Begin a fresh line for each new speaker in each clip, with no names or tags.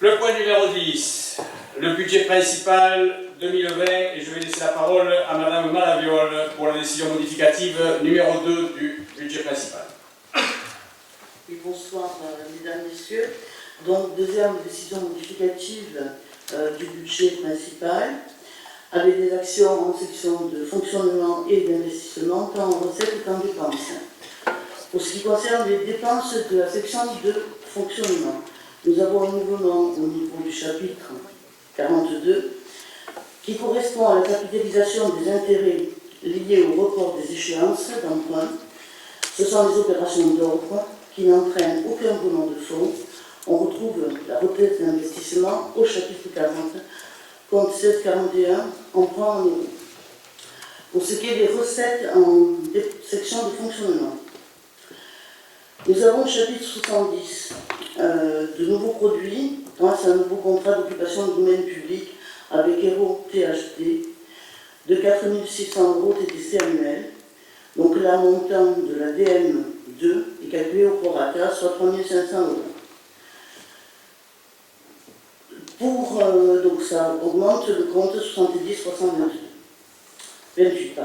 Le point numéro 10, le budget principal 2020, et je vais laisser la parole à Madame Malaviole pour la décision modificative numéro 2 du budget principal.
Et bonsoir, mesdames, messieurs. Donc, deuxième décision modificative du budget principal, avec des actions en section de fonctionnement et d'investissement, tant en recettes qu'en dépenses. Pour ce qui concerne les dépenses de la section de fonctionnement, nous avons un mouvement au niveau du chapitre 42 qui correspond à la capitalisation des intérêts liés au report des échéances d'emprunt. Ce sont les opérations d'ordre qui n'entraînent aucun roulement de fonds. On retrouve la retraite d'investissement au chapitre 40, compte 1641, emprunt en euros. Pour ce qui est des recettes en section de fonctionnement, nous avons au chapitre 70 de nouveaux produits grâce à un nouveau contrat d'occupation de domaine public avec Hero THT de 4 600 € TTC annuel. Donc la montant de la DM2 est calculé au prorata, soit 3 500 €. Donc ça augmente le compte 70 328.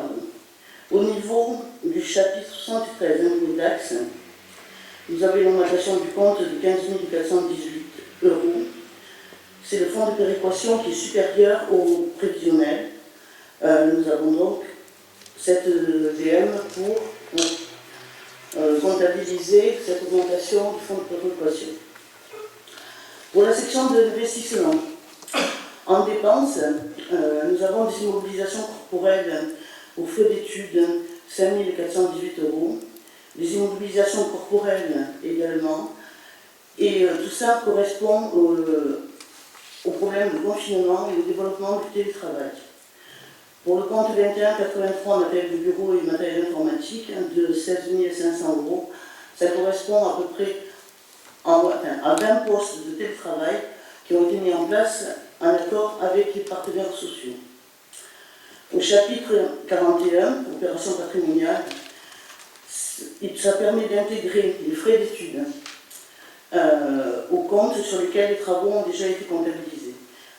Au niveau du chapitre 73, impôts et taxes, vous avez l'augmentation du compte de 15 418 €. C'est le fonds de péréquation qui est supérieur au prévisionnel. Nous avons donc cette VM pour comptabiliser cette augmentation du fonds de péréquation. Pour la section de l'investissement, en dépenses, nous avons des immobilisations corporelles aux frais d'études, 5 418 €, des immobilisations corporelles également, et tout ça correspond au problème de confinement et au développement du télétravail. Pour le compte 2183, matériel de bureau et matériel informatique, de 16 500 €, ça correspond à peu près à 20 postes de télétravail qui ont été mis en place en accord avec les partenaires sociaux. Au chapitre 41, opération patrimoniale, ça permet d'intégrer les frais d'études aux comptes sur lesquels les travaux ont déjà été comptabilisés.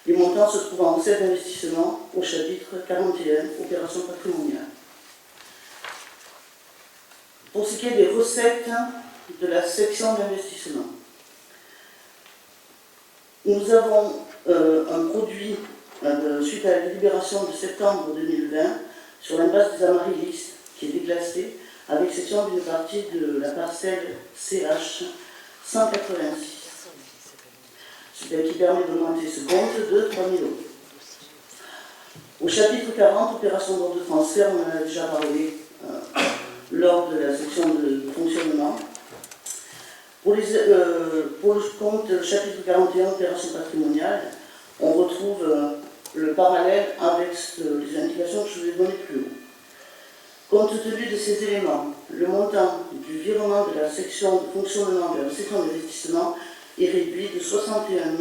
Les montants se trouvent en recettes d'investissement au chapitre 41, opération patrimoniale. Pour ce qui est des recettes de la section d'investissement, nous avons un produit suite à la libération de septembre 2020 sur l'impasse des Amaryllis qui est déclassé avec cession d'une partie de la parcelle CH 186. Ce qui permet d'augmenter ce compte de 3 000 €. Au chapitre 40, opération d'ordre de transfert, on en a déjà parlé lors de la section de fonctionnement. Pour le compte chapitre 41, opération patrimoniale, on retrouve le parallèle avec les indications que je vous ai données plus haut. Compte tenu de ces éléments, le montant du virement de la section de fonctionnement vers la section d'investissement est réduit de 61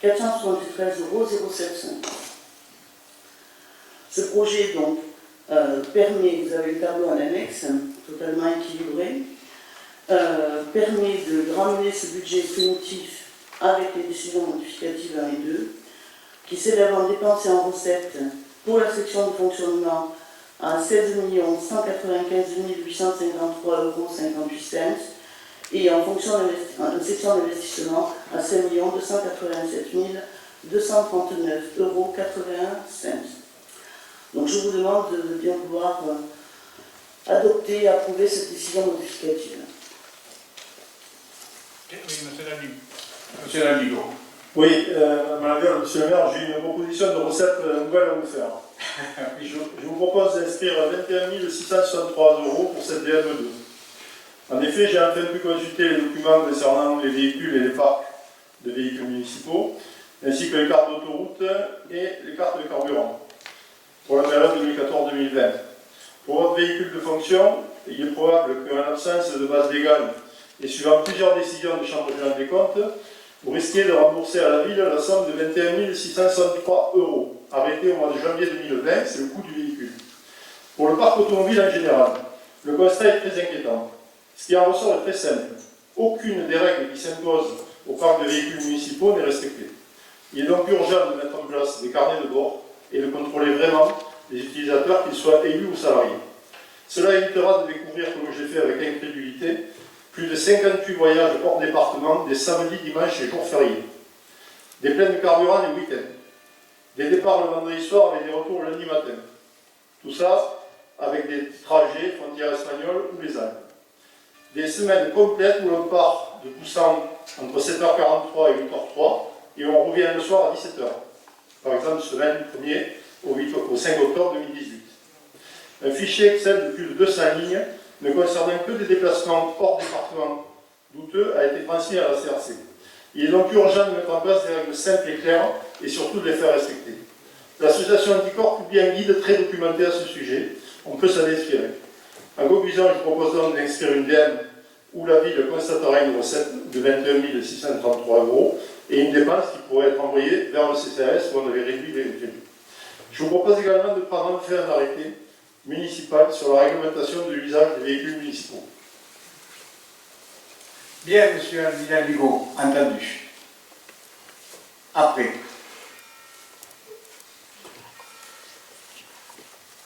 473 €075. Ce projet donc permet, vous avez le tableau en annexe, totalement équilibré, permet de ramener ce budget primitif avec les décisions modificatives 1 et 2, qui s'élèvent en dépenses et en recettes pour la section de fonctionnement à 16 195 853 €58 et en section d'investissement à 5 287 239 €85. Donc je vous demande de bien vouloir adopter et approuver cette décision modificative.
Oui, monsieur Labigo.
Monsieur Labigo.
Oui, Madame, Monsieur le maire, j'ai une proposition de recette nouvelle à vous faire. Je vous propose d'inscrire 21 663 € pour cette DM2. En effet, j'ai enfin pu consulter les documents concernant les véhicules et les parcs de véhicules municipaux, ainsi que les cartes d'autoroute et les cartes de carburant pour la période 2014-2020. Pour votre véhicule de fonction, il est probable qu'en absence de base légale et suivant plusieurs décisions de Chambre régionale des comptes, vous risquez de rembourser à la ville la somme de 21 663 € arrêtée au mois de janvier 2020, c'est le coût du véhicule. Pour le parc automobile en général, le constat est très inquiétant. Ce qui en ressort est très simple. Aucune des règles qui s'imposent au parc de véhicules municipaux n'est respecté. Il est donc urgent de mettre en place des carnets de bord et de contrôler vraiment les utilisateurs, qu'ils soient élus ou salariés. Cela évitera de découvrir, comme j'ai fait avec incrédulité, plus de 58 voyages hors département des samedis, dimanches et jours fériés, des pleines de carburant les week-ends, des départs le vendredi soir avec des retours le lundi matin. Tout ça avec des trajets frontières espagnoles ou les Alpes. Des semaines complètes où l'on part de Poussan entre 7h43 et 8h03 et on revient le soir à 17h. Par exemple, semaine du 1er au 5 octobre 2018. Un fichier Excel de plus de 200 lignes ne concernant que des déplacements hors département douteux a été transmis à la CRC. Il est donc urgent de mettre en place des règles simples et claires et surtout de les faire respecter. L'association Anticorps publie un guide très documenté à ce sujet. On peut s'en inspirer. En conclusion, je propose donc d'inscrire une DM où la ville constatera une recette de 21 633 € et une dépense qui pourrait être envoyée vers le CCAS où on avait réduit les crédits. Je vous propose également de prendre en fait un arrêté municipal sur la réglementation de l'usage des véhicules municipaux.
Bien, monsieur Alvina Bigot, entendu. Après.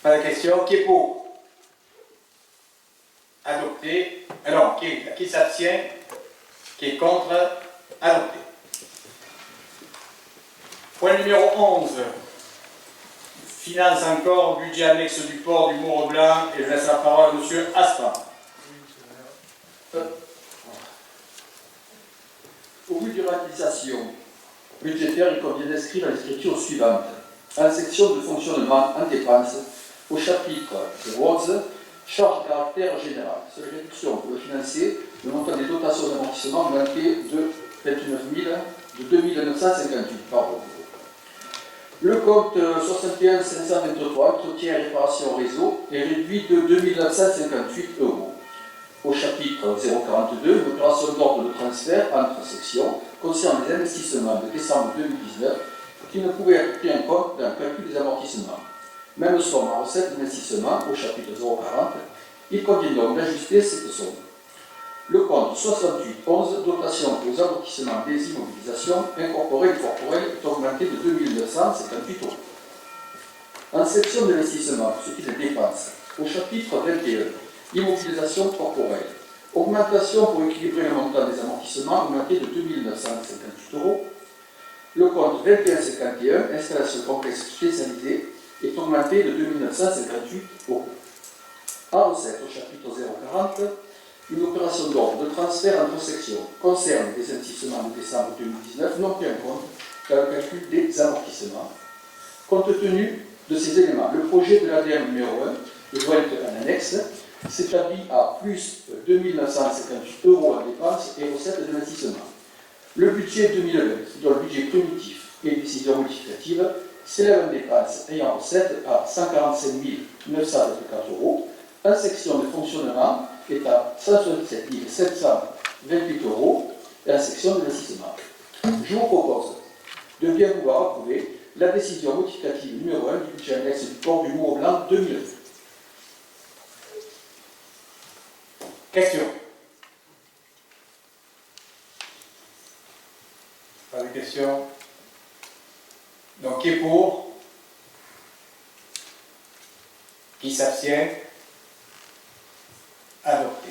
Pas de question. Qui est pour? Adopté. Alors, qui s'abstient? Qui est contre? Adopté. Point numéro 11. Finance encore, budget annexe du port du Mont-Blanc, et je laisse la parole à monsieur Aspin.
Au vu de réalisation budgétaire, il convient d'inscrire l'inscription suivante. En section de fonctionnement en dépenses, au chapitre 11, charge de caractère général. Seule réduction pour le financer, le montant des dotations d'amortissement manqué de 2 958 par an. Le compte 61 523, entretien et réparation réseau, est réduit de 2 958 €. Au chapitre 042, une opération d'ordre de transfert entre sections concerne les investissements de décembre 2019 qui ne pouvaient être pris en compte dans le calcul des amortissements. Même somme en recette d'investissement au chapitre 040, il convient donc d'ajuster cette somme. Le compte 6811, dotation aux amortissements des immobilisations incorporées et corporelles, est augmenté de 2 958 €. En section d'investissement, ce qui est des dépenses, au chapitre 21, immobilisation corporelle, augmentation pour équilibrer le montant des amortissements, augmenté de 2 958 €. Le compte 2151, installation complexe spécialisée, est augmenté de 2 958 €. En recette, au chapitre 040, une opération d'ordre de transfert entre sections concerne les investissements de décembre 2019 non pris en compte dans le calcul des amortissements. Compte tenu de ces éléments, le projet de l'ADM numéro 1, le joint en annexe, s'établit à plus 2 958 € en dépenses et recettes d'investissement. Le budget 2020, dont le budget primitif et les décisions modificatives, s'élève en dépenses et en recettes à 145 924 €. En section de fonctionnement est à 167 728 € et en section d'investissement. Je vous propose de bien vouloir approuver la décision modificative numéro 1 du budget annexe du port du Mont-Blanc 2020.
Question. Pas de question. Donc, qui est pour? Qui s'abstient? Adopté.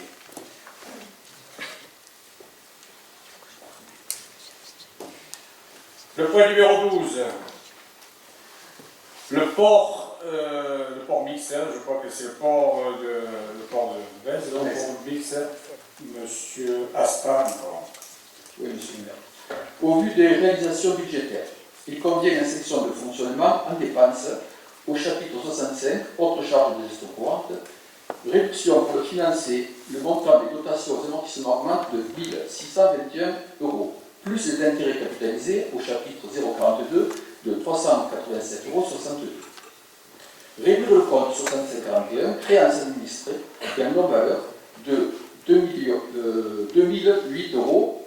Le point numéro 12. Le port mixte, je crois que c'est le port de Vez, le port mixte, monsieur Aspin.
Oui, monsieur le maire. Au vu des réalisations budgétaires, il convient une section de fonctionnement en dépenses au chapitre 65, autres charges de gestion courante, réduction pour financer le montant des dotations aux amortissements augmente de 1 621 €, plus les intérêts capitalisés au chapitre 042 de 387,62 €. Réduire le compte 6541, créances administrées et en non-valeur de 2008,62 €.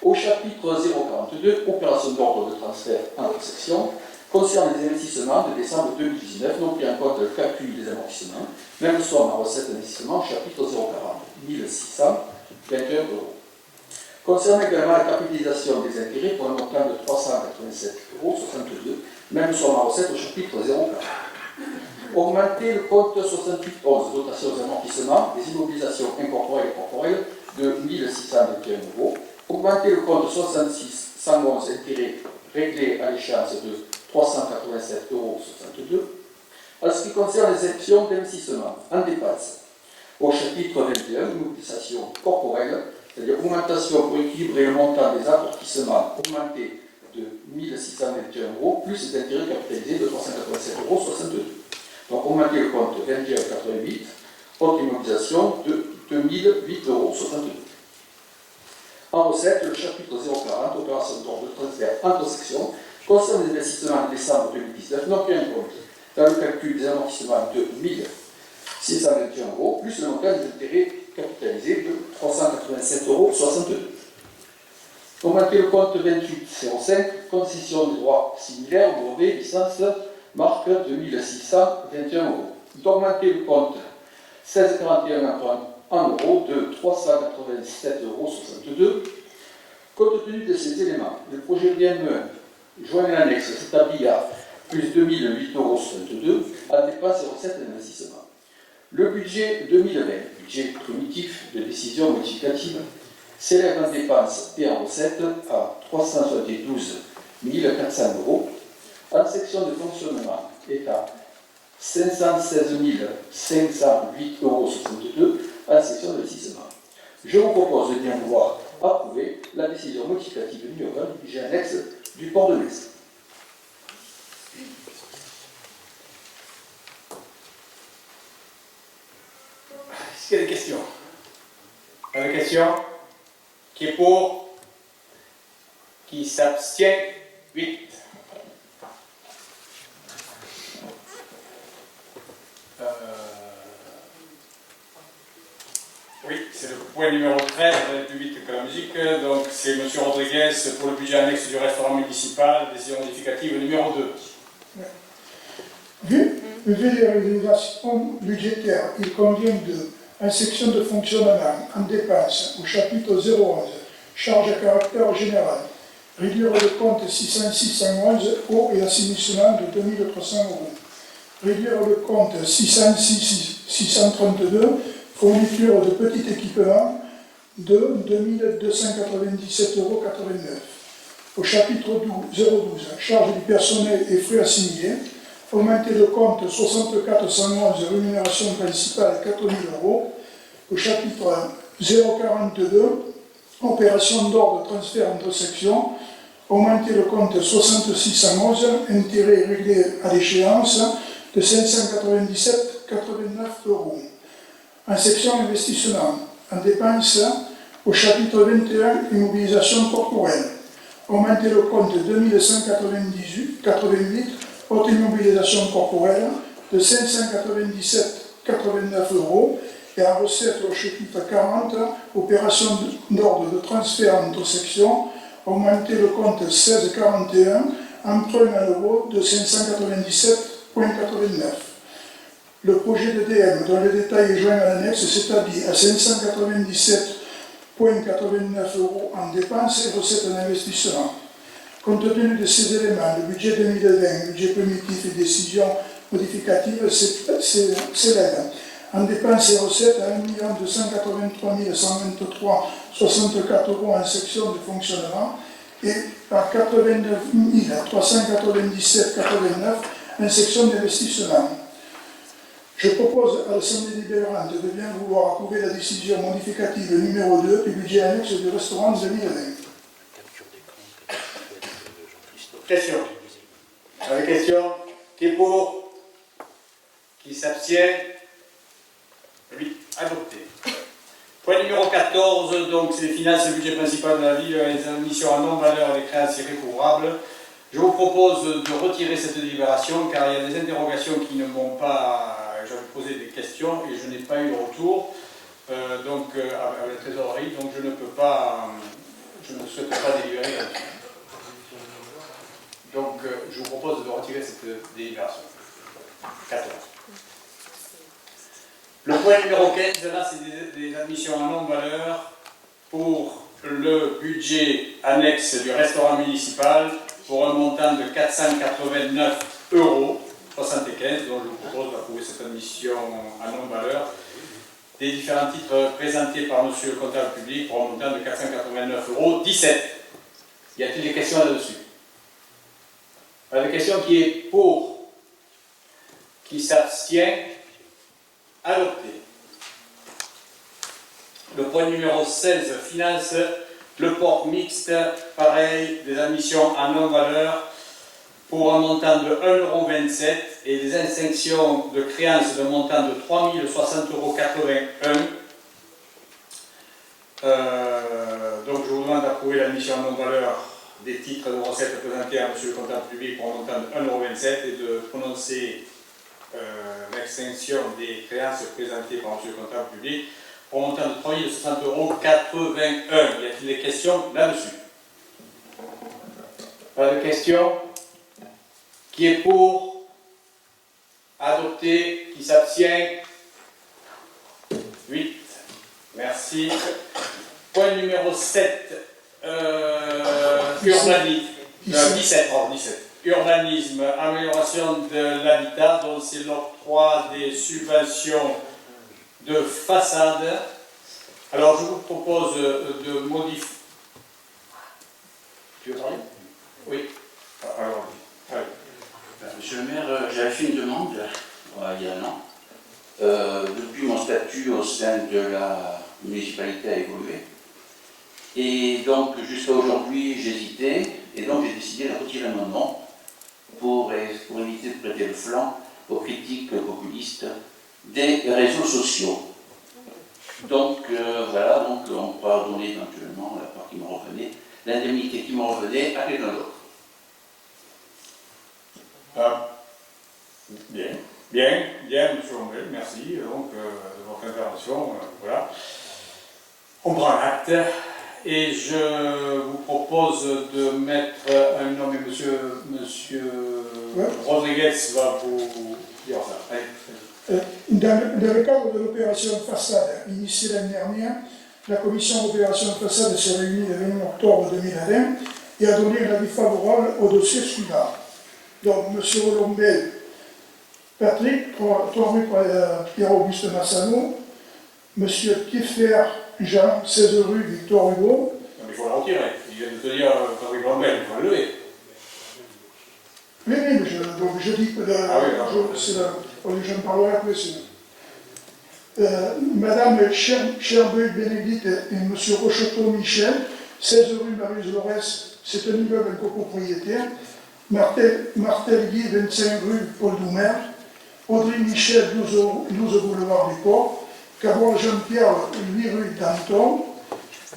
Au chapitre 042, opération d'ordre de transfert entre sections, concerne les investissements de décembre 2019, non pris en compte le calcul des amortissements, même somme en recette d'investissement, chapitre 040, 1621 €. Concernant également la capitalisation des intérêts pour un montant de 387,62 €, même sur la recette au chapitre 04. Augmenter le compte 6811, dotation aux amortissements des immobilisations incorporelles et corporelles, de 1 621 €. Augmenter le compte 6611, intérêts réglés à l'échéance, de 387,62 €. En ce qui concerne les sections d'investissement en dépenses, au chapitre 21, immobilisation corporelle, c'est-à-dire augmentation pour équilibrer le montant des amortissements augmenté de 1 621 €, plus les intérêts capitalisés de 387,62 €. Donc augmenter le compte 21,88, haute immobilisation de 2008,62 €. En recette, le chapitre 040, opération d'ordre de transfert entre sections, concerne les investissements de décembre 2019, non pris en compte dans le calcul des amortissements de 1 621 €, plus le montant des intérêts capitalisés de 387,62 €. Augmenter le compte 28,05, concession de droits similaires, brevet, licence, marque de 1 621 €. D'augmenter le compte 16,41 en euros de 387,62 €. Compte tenu de ces éléments, le projet DME joint l'annexe s'établit à plus 2008,62 € en dépenses et recettes d'investissement. Le budget 2020, budget primitif de décision modificative, s'élève en dépenses et en recettes à 372 400 €. En section de fonctionnement est à 516 508,62 € en section d'investissement. Je vous propose de bien vouloir approuver la décision modificative numéro 1 du budget annexe du port de Metz.
Est-ce qu'il y a des questions? Pas de questions? Qui est pour? Qui s'abstient? 8.
Oui, c'est le point numéro 13, plus vite que la musique. Donc c'est M. Rodriguez pour le budget annexe du restaurant municipal, décision modificative numéro 2.
Vu les réalisations budgétaires, il convient de, en section de fonctionnement, en dépenses, au chapitre 011, charge à caractère général, réduire le compte 606-111 eau et assainissement de 2300 €. Réduire le compte 606-632 fourniture de petits équipements de 2297,89 €. Au chapitre 012, charge du personnel et frais assimilés, augmenter le compte 64-111, rémunération principale 4 000 €. Au chapitre 042, opération d'ordre transfert entre sections, augmenter le compte 66-111, intérêts réglés à l'échéance de 597,89 €. En section investissement, en dépenses, au chapitre 21, immobilisation corporelle, augmenter le compte 2188, haute immobilisation corporelle, de 597,89 € et en recette au chapitre 40, opération d'ordre de transfert entre sections, augmenter le compte 1641, emprunt à l'euro de 597,89 €. Le projet de DM, dont le détail est joint à l'annexe, s'établit à 597,89 € en dépenses et recettes d'investissement. Compte tenu de ces éléments, le budget 2020, budget primitif et décision modificative s'élève en dépenses et recettes à 1 283 123,64 € en section de fonctionnement et à 89 397,89 € en section d'investissement. Je propose à l'Assemblée délibérante de bien vouloir approuver la décision modificative numéro 2 du budget annexe du restaurant 2020.
Question. Pas de questions? Qui est pour? Qui s'abstient? 8. Adopté. Point numéro 14, donc c'est les finances et le budget principal de la ville, les admissions à non-valeur et les créances irrécouvrables. Je vous propose de retirer cette délibération car il y a des interrogations qui ne m'ont pas... J'avais posé des questions et je n'ai pas eu de retour avec la trésorerie, donc je ne souhaite pas délibérer là-dessus. Donc je vous propose de retirer cette délibération. 14. Le point numéro 15, là c'est des admissions à non-valeur pour
le budget annexe du restaurant municipal pour un montant de 489,75 €, dont je vous propose d'approuver cette admission à non-valeur des différents titres présentés par Monsieur le comptable public pour un montant de 489,17 €. Y a-t-il des questions là-dessus? Pas de questions. Qui est pour? Qui s'abstient? Adopté. Le point numéro 16, finance, le port mixte, pareil, des admissions à non-valeur pour un montant de 1,27 € et des extinctions de créances de montant de 3 060,81 €. Donc je vous demande d'approuver l'admission à non-valeur des titres de recettes présentés à Monsieur le comptable public pour un montant de 1,27 € et de prononcer l'extinction des créances présentées par Monsieur le comptable public pour un montant de 3 060,81 €. Y a-t-il des questions là-dessus? Pas de questions? Qui est pour? Adopté? Qui s'abstient? 8. Merci. Point numéro 7. Urbanisme. 17. Urbanisme, amélioration de l'habitat, donc c'est l'octroi des subventions de façade. Alors je vous propose de modifier. Tu veux parler? Oui. Alors, allez.
Monsieur le maire, j'avais fait une demande il y a un an. Depuis, mon statut au sein de la municipalité a évolué. Et donc, jusqu'à aujourd'hui, j'hésitais. Et donc, j'ai décidé de retirer mon nom pour éviter de prêter le flanc aux critiques populistes des réseaux sociaux. Donc, voilà, donc on pourra donner éventuellement la part qui me revenait, l'indemnité qui me revenait à quelqu'un d'autre.
Bien, monsieur Lambert, merci donc, de votre intervention. Voilà. On prend acte et je vous propose de mettre un nom, et monsieur Rodriguez va vous dire ça. Allez.
Dans le cadre de l'opération façade initiée l'année dernière, la commission d'opération façade s'est réunie le 20 octobre 2020 et a donné un avis favorable au dossier suivant. Donc, M. Olombel, Patrick, 3 rue Pierre-Auguste Massano, M. Kiffer Jean, 16 rue Victor Hugo.
Non, mais il faut la retirer. Il vient de te dire Patrick Lambert, il faut la lever.
Oui, mais je dis que je ne parlerai après. Madame Cherbeuil Bénédicte et M. Rocheteau Michel, 16 rue Marie-Lorès, c'est un immeuble en copropriétaire. Martel Guy, 25 rue Paul Doumer. Audrey Michel, 12 boulevard des Ports. Cabral Jean-Pierre, 8 rue Danton.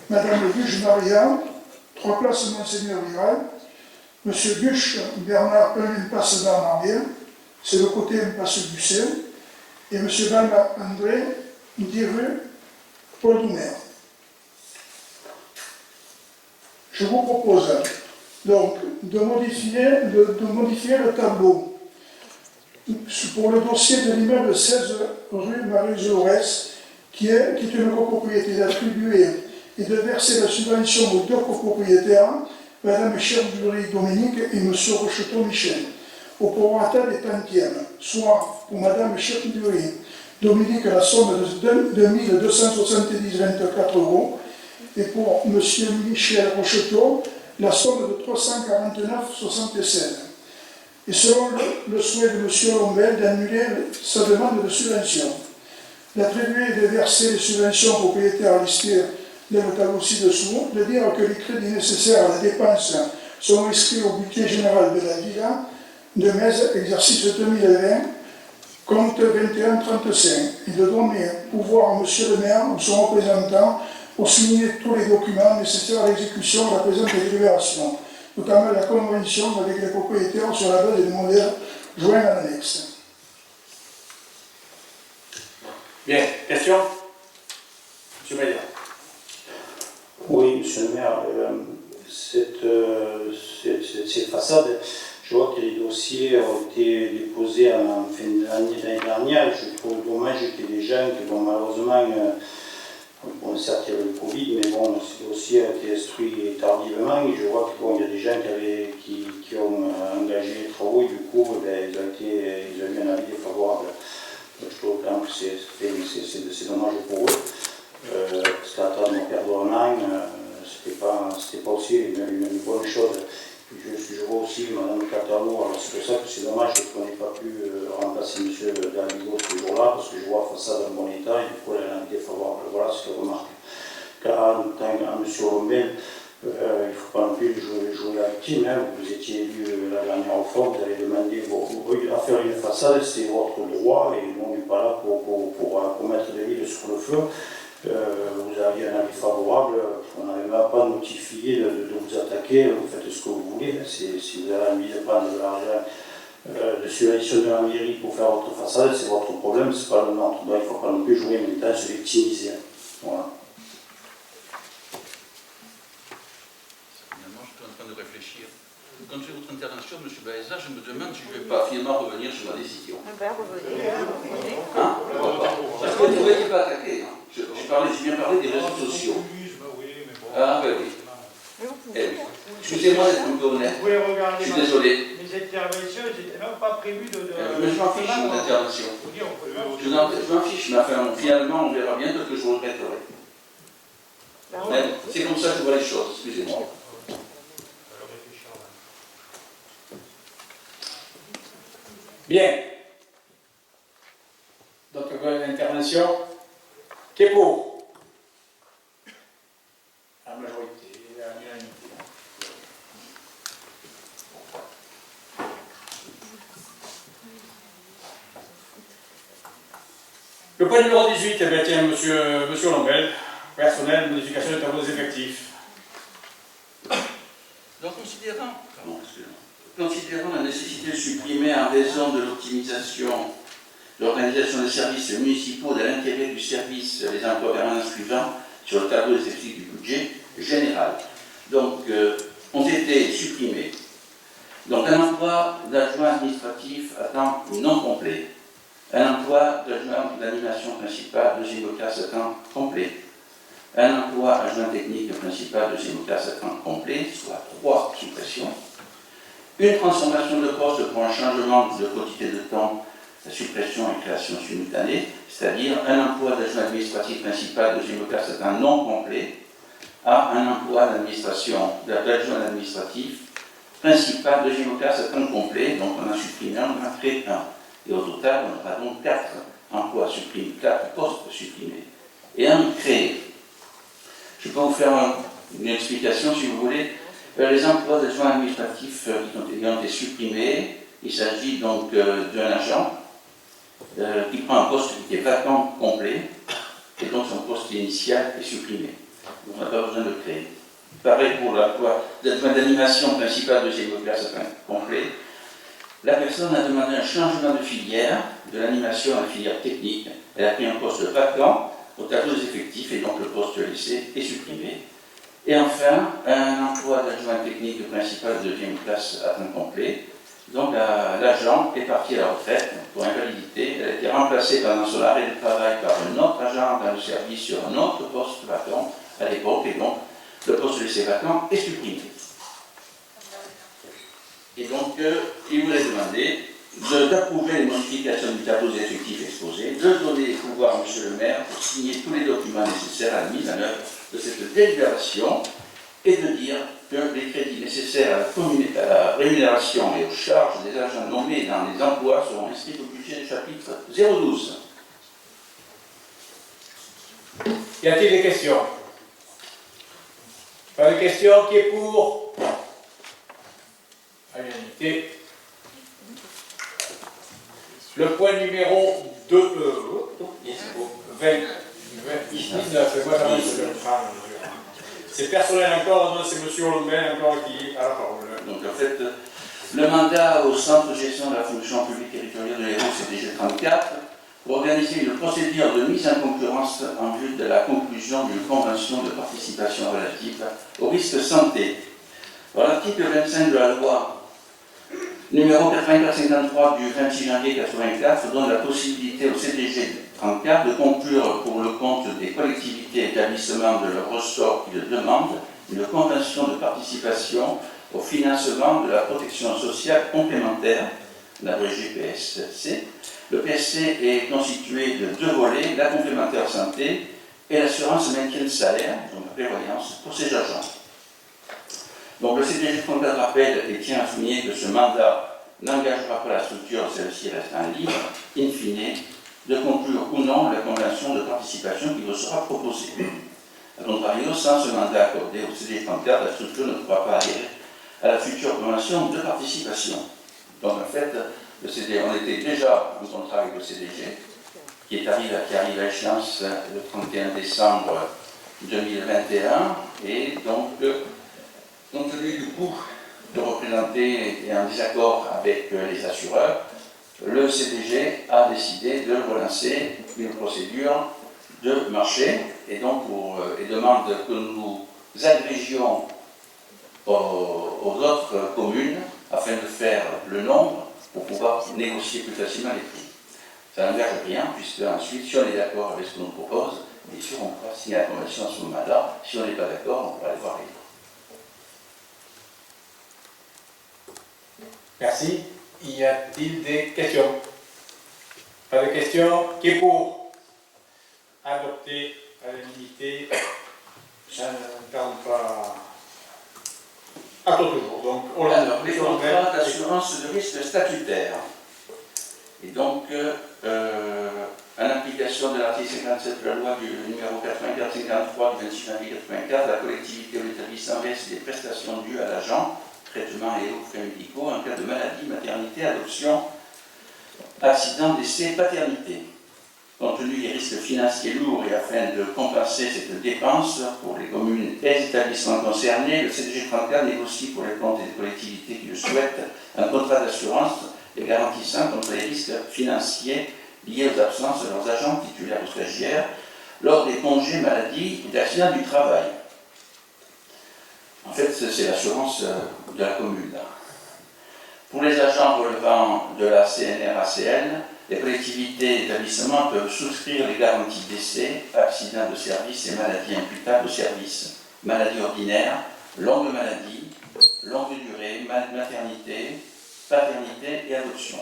Madame Guche Maria, 3 places Monseigneur Viral. Monsieur Guche Bernard, 1 impasse d'Armarière, c'est le côté impasse du Sel. Et monsieur Bernard André, 10 rue Paul Doumer. Je vous propose donc de modifier le tableau pour le dossier de l'immeuble 16 rue Marie-Jaurès, qui est une copropriété attribuée et de verser la subvention aux 2 copropriétaires, Madame Cherbeuil Dominique et M. Rocheteau Michel, au prorata des tantièmes, soit pour Madame Cherbeuil Dominique la somme de 2 270,24 € et pour M. Michel Rocheteau la somme de 349,76 €. Et selon le souhait de M. Lombel d'annuler sa demande de subvention, d'attribuer et de verser les subventions aux propriétaires listés dans le tableau ci-dessous, de dire que les crédits nécessaires à la dépense sont inscrits au budget général de la Villa de Metz, exercice 2020, compte 2135, et de donner pouvoir à M. le maire ou son représentant pour signer tous les documents nécessaires à l'exécution de la présente délibération, notamment la convention avec les propriétaires sur la base des modèles joints à l'annexe.
Bien, question? Monsieur Maillard.
Oui, monsieur le maire, cette façade, je vois que les dossiers ont été déposés en fin d'année dernière. Je trouve dommage que les gens qui, bon, malheureusement, Bon, certes, il y avait le Covid, mais bon, ce dossier a été instruit tardivement et je vois qu'il bon, y a des gens qui ont engagé les travaux et du coup, ben, ils ont eu un avis défavorable. Donc, je trouve quand même que c'est dommage pour eux, parce qu'attendre de perdre un an, c'était pas aussi une bonne chose. Je vois aussi Mme Catalo, alors c'est pour ça que c'est dommage qu'on n'ait pas pu remplacer M. Davigo ce jour-là, parce que je vois la façade en bon état et du coup elle a un avis défavorable. Voilà ce que je remarque. Car à M. Lombel, il ne faut pas non plus jouer la victime. Hein. Vous étiez élu la dernière fois, vous avez demandé à faire une façade, c'est votre droit et nous on n'est pas là pour mettre de l'huile sur le feu. Vous aviez un avis favorable, on n'avait même pas notifié de vous attaquer, vous faites ce que vous voulez. Si vous avez envie de prendre de l'argent de subvention de la mairie pour faire votre façade, c'est votre problème, c'est pas le nôtre. Donc il ne faut pas non plus jouer maintenant se victimiser. Voilà.
Finalement, je suis en train de réfléchir. Quand je fais votre intervention, M. Baeza, je me demande si je ne vais pas finalement revenir sur ma décision.
Revenez.
Hein? Parce que vous n'êtes pas attaqué. Hein. J'ai bien parlé des réseaux sociaux. Ah, ben oui. Excusez-moi d'être un peu honnête.
Vous pouvez regarder.
Je suis désolé.
Les interventions, j'étais même pas prévu de.
Mais je m'en fiche de mon intervention. Je m'en fiche, mais enfin, finalement, on verra bien que je regretterai. C'est comme ça que je vois les choses, excusez-moi.
Bien. D'autres interventions? Qui est pour? La majorité, à l'unanimité. Le point numéro 18, eh bien, tiens, monsieur Lombel, personnel, modification des tableaux des effectifs.
Donc, considérant la nécessité de supprimer en raison de l'optimisation de l'organisation des services municipaux de l'intérêt du service les emplois permanents suivants sur le tableau des effectifs du budget général. Donc, ont été supprimés. Donc, un emploi d'adjoint administratif à temps non complet, un emploi d'adjoint d'animation principale deuxième classe à temps complet, un emploi adjoint technique principal deuxième classe à temps complet, soit 3 suppressions, une transformation de poste pour un changement de quantité de temps, la suppression et création simultanée, c'est-à-dire un emploi d'adjoint administratif principal deuxième classe à temps non complet à un emploi d'adjoint administratif principal deuxième classe à temps complet, donc on a supprimé un, on a créé un. Et au total, on aura donc 4 emplois supprimés, 4 postes supprimés. Et un créé. Je peux vous faire une explication si vous voulez. Les emplois d'adjoints administratifs qui ont été supprimés, il s'agit donc d'un agent qui prend un poste qui est vacant complet, et donc son poste initial est supprimé. Donc on n'a pas besoin de créer. Pareil pour l'emploi d'adjoint d'animation principale deuxième classe à temps complet. La personne a demandé un changement de filière, de l'animation à la filière technique. Elle a pris un poste vacant au tableau des effectifs et donc le poste laissé est supprimé. Et enfin, un emploi d'adjoint technique principal de deuxième classe à temps complet. Donc l'agent est parti à la retraite pour invalidité. Elle a été remplacée pendant son arrêt de travail par un autre agent dans le service sur un autre poste vacant à l'époque et donc le poste laissé vacant est supprimé. Et donc, il vous est demandé d'approuver les modifications du tableau des effectifs exposés, de donner les pouvoirs à M. le maire pour signer tous les documents nécessaires à la mise en œuvre de cette délibération et de dire que les crédits nécessaires à la rémunération et aux charges des agents nommés dans les emplois seront inscrits au budget du chapitre 012.
Y a-t-il des questions? Pas de questions? Qui est pour? À l'unanimité. Le point numéro 19, moi j'avance sur le train. C'est personnel encore, non, c'est M. Lombel encore qui a la parole.
Donc en fait, le mandat au centre de gestion de la fonction publique territoriale de l'Hérault, CDG 34, pour organiser une procédure de mise en concurrence en vue de la conclusion d'une convention de participation relative au risque santé. L'article 25 de la loi Numéro 8453 du 26 janvier 84 donne la possibilité au CDG 34 de conclure pour le compte des collectivités et établissements de leur ressort qui le demandent une convention de participation au financement de la protection sociale complémentaire, l'abrégé PSC. Le PSC est constitué de deux volets, la complémentaire santé et l'assurance maintien de salaire, donc la prévoyance, pour ses agents. Donc le CDG 34 rappelle et tient à souligner que ce mandat n'engagera pas la structure, celle-ci restant libre, in fine, de conclure ou non la convention de participation qui vous sera proposée. A contrario, sans ce mandat accordé au CDG 34, la structure ne pourra pas adhérer à la future convention de participation. Donc en fait, on était déjà en contrat avec le CDG, qui arrive à échéance le 31 décembre 2021, et donc, compte tenu du coût de représenter et en désaccord avec les assureurs, le CDG a décidé de relancer une procédure de marché et donc demande que nous agrégions aux autres communes afin de faire le nombre pour pouvoir négocier plus facilement les prix. Ça n'engage rien, puisque ensuite, si on est d'accord avec ce qu'on nous propose, bien sûr, on pourra signer la convention à ce moment-là. Si on n'est pas d'accord, on pourra aller voir les autres.
Merci. Y a-t-il des questions? Pas de questions? Qui est pour adopter à l'unanimité? Ça ne parle pas. Attends toujours. Donc, on
Alors, les contrats d'assurance de risque statutaire. Et donc, en application de l'article 57 de la loi du numéro 84-53 du 26 janvier 84, la collectivité ou l'établissement verse des prestations dues à l'agent, traitement et aux frais médicaux en cas de maladie, maternité, adoption, accident, décès, paternité. Compte tenu des risques financiers lourds et afin de compenser cette dépense pour les communes et les établissements concernés, le CDG 34 négocie pour les comptes des collectivités qui le souhaitent un contrat d'assurance les garantissant contre les risques financiers liés aux absences de leurs agents titulaires ou stagiaires lors des congés maladie et d'accidents du travail. En fait, c'est l'assurance de la commune. Pour les agents relevant de la CNRACL, les collectivités et établissements peuvent souscrire les garanties décès, accidents de service et maladies imputables au service, maladie ordinaire, longue maladie, longue durée, maternité, paternité et adoption.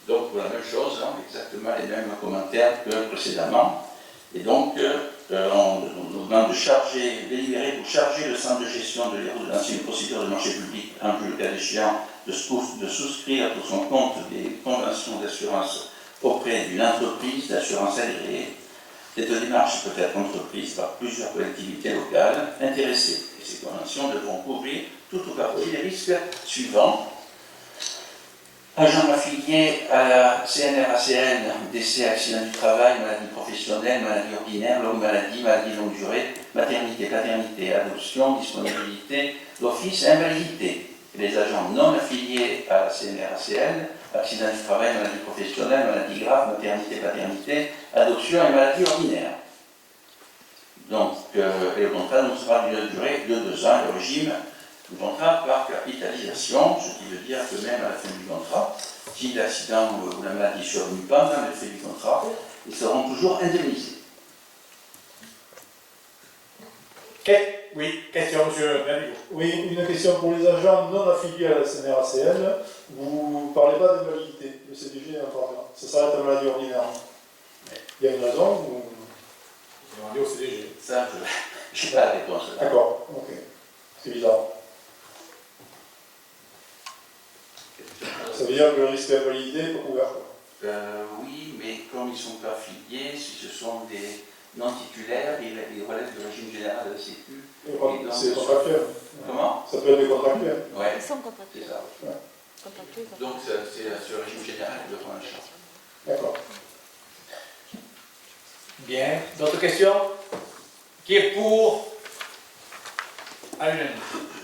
Donc pour la même chose, exactement les mêmes commentaires que précédemment. Et donc on nous demande de délibérer pour charger le centre de gestion de l'Hérault de lancer une procédure de marché public en vue, le cas échéant, de souscrire pour son compte des conventions d'assurance auprès d'une entreprise d'assurance agréée. Cette démarche peut être entreprise par plusieurs collectivités locales intéressées. Et ces conventions devront couvrir tout ou partie les risques suivants. Agent affilié à la CNRACL, décès, accident du travail, maladie professionnelle, maladie ordinaire, longue maladie, maladie longue durée, maternité, paternité, adoption, disponibilité d'office et invalidité. Les agents non affiliés à la CNRACL, accident du travail, maladie professionnelle, maladie grave, maternité, paternité, adoption et maladie ordinaire. Donc, et le contrat nous sera d'une durée de 2 ans, le régime du contrat par capitalisation, ce qui veut dire que même à la fin du contrat, si l'accident ou la maladie survenue pendant le fait du contrat, ils seront toujours indemnisés.
Oui, question, monsieur David.
Oui, une question pour les agents non affiliés à la CNRACL. Vous ne parlez pas d'invalidité, le CDG n'en parle pas. Ça s'arrête à maladie ordinaire. Il y a une raison ou...
Demandez au CDG.
Ça, je n'ai pas la réponse.
D'accord, ok. C'est bizarre. Ça veut dire que le risque d'invalidité n'est pas couvert.
Oui, mais comme ils ne sont pas affiliés, si ce sont des non-titulaires, ils relèvent du régime général de la Sécu.
C'est contractuel.
Comment?
Ça peut être des contractuels.
Oui,
Ils sont contractuels.
c'est ça.
Ouais.
Contractuels.
Donc c'est ce régime général qui le prend en charge.
D'accord.
Bien. D'autres questions? Qui est pour à l'unanimité?